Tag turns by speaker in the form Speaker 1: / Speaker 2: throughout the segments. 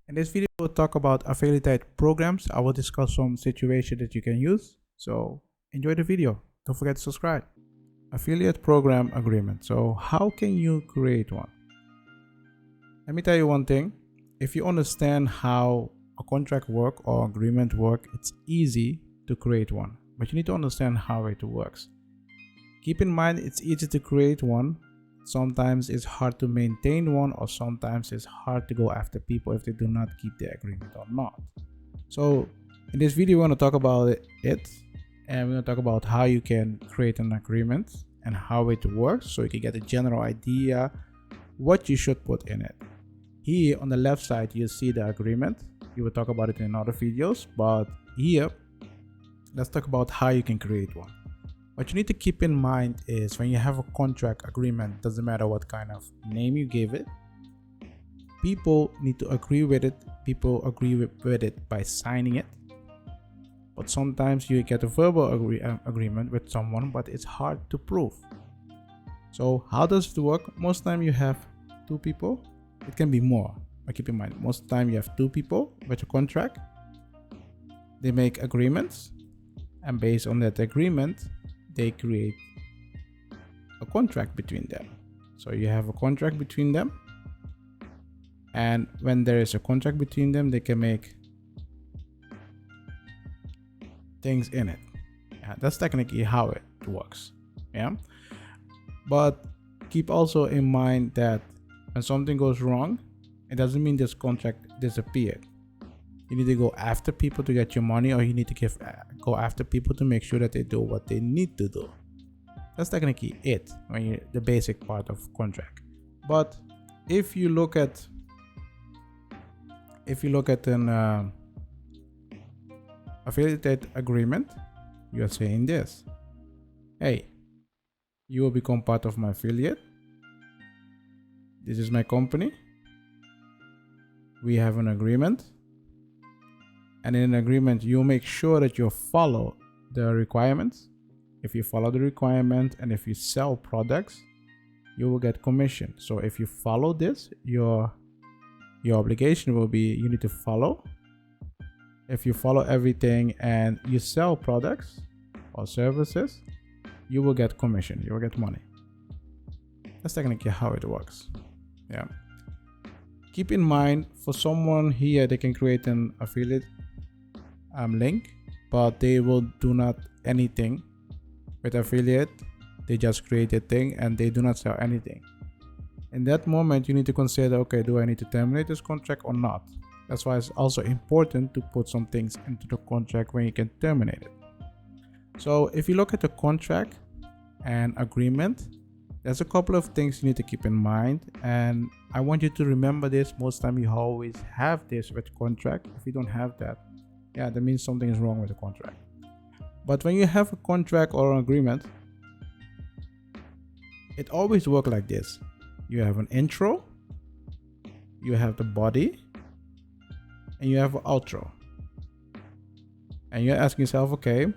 Speaker 1: In this video, we'll talk about affiliate programs. I will discuss some situations that you can use. So enjoy the video. Don't forget to subscribe. Affiliate program agreement. So how can you create one? Let me tell you one thing. If you understand how a contract work or agreement work, it's easy to create one, but you need to understand how it works. Keep in mind, it's easy to create one. Sometimes it's hard to maintain one, or sometimes it's hard to go after people if they do not keep the agreement or not. So in this video, we're going to talk about it, and we're going to talk about how you can create an agreement and how it works, so you can get a general idea what you should put in it. Here on the left side, you see the agreement. We will talk about it in other videos, but here, let's talk about how you can create one. What you need to keep in mind is when you have a contract agreement, doesn't matter what kind of name you give it, people need to agree with it. People agree with it by signing it. But sometimes you get a verbal agreement with someone, but it's hard to prove. So how does it work? Most time you have two people. It can be more, but keep in mind, most of the time you have two people with a contract. They make agreements, and based on that agreement, they create a contract between them. So you have a contract between them, and when there is a contract between them, they can make things in it. Yeah, that's technically how it works. Yeah, but keep also in mind that when something goes wrong, it doesn't mean this contract disappeared. You need to go after people to get your money, or you need to go after people to make sure that they do what they need to do. That's technically it, the basic part of contract. But if you look at an affiliate agreement, you are saying this: hey, you will become part of my affiliate. This is my company. We have an agreement. And in an agreement, you make sure that you follow the requirements. If you follow the requirement and if you sell products, you will get commission. So if you follow this, your obligation will be you need to follow. If you follow everything and you sell products or services, you will get commission. You will get money. That's technically how it works. Yeah. Keep in mind, for someone here, they can create an affiliate link, but they will do not anything with affiliate. They just create a thing and they do not sell anything. In that moment, you need to consider, okay, do I need to terminate this contract or not? That's why it's also important to put some things into the contract when you can terminate it. So if you look at the contract and agreement, there's a couple of things you need to keep in mind, and I want you to remember this. Most time you always have this with contract. If you don't have that, yeah, that means something is wrong with the contract. But when you have a contract or an agreement, it always works like this. You have an intro, you have the body, and you have an outro. And you're asking yourself, okay,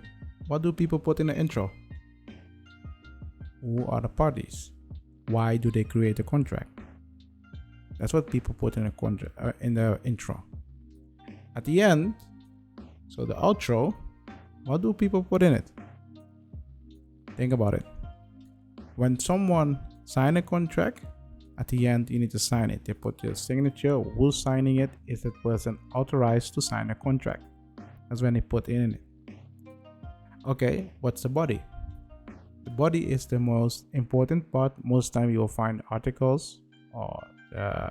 Speaker 1: what do people put in the intro? Who are the parties? Why do they create a contract? That's what people put in a contract in the intro. At the end, so the outro, what do people put in it? Think about it. When someone signs a contract, at the end you need to sign it. They put your signature. Who's signing it? Is that person authorized to sign a contract? That's when they put in it. Okay, what's the body? The body is the most important part. Most time you will find articles or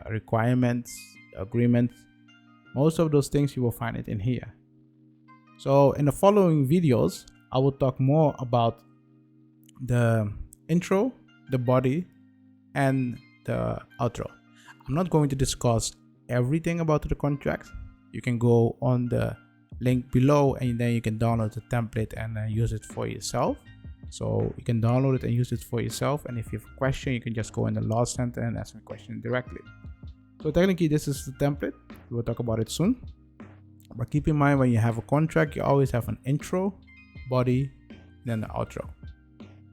Speaker 1: requirements, agreements. Most of those things you will find it in here. So in the following videos, I will talk more about the intro, the body, and the outro. I'm not going to discuss everything about the contract. You can go on the link below and then you can download the template and use it for yourself. So you can download it and use it for yourself. And if you have a question, you can just go in the last sentence and ask me a question directly. So technically, this is the template. We will talk about it soon. But keep in mind, when you have a contract, you always have an intro, body, then the outro.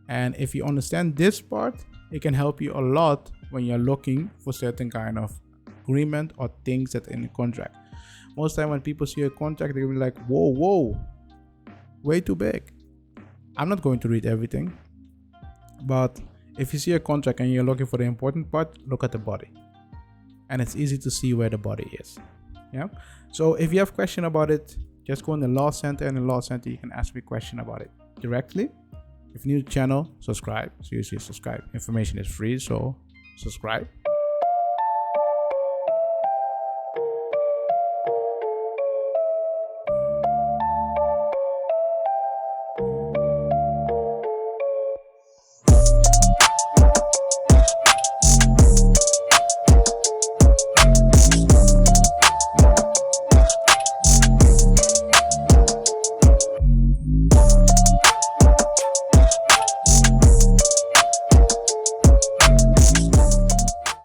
Speaker 1: And if you understand this part, it can help you a lot when you're looking for certain kind of agreement or things that in a contract. Most time when people see a contract, they'll be like, whoa, way too big. I'm not going to read everything, but if you see a contract and you're looking for the important part, look at the body. And it's easy to see where the body is. Yeah. So if you have a question about it, just go in the Law Center. In the Law Center, you can ask me a question about it directly. If you're new to the channel, subscribe. Seriously, subscribe. Information is free, so subscribe.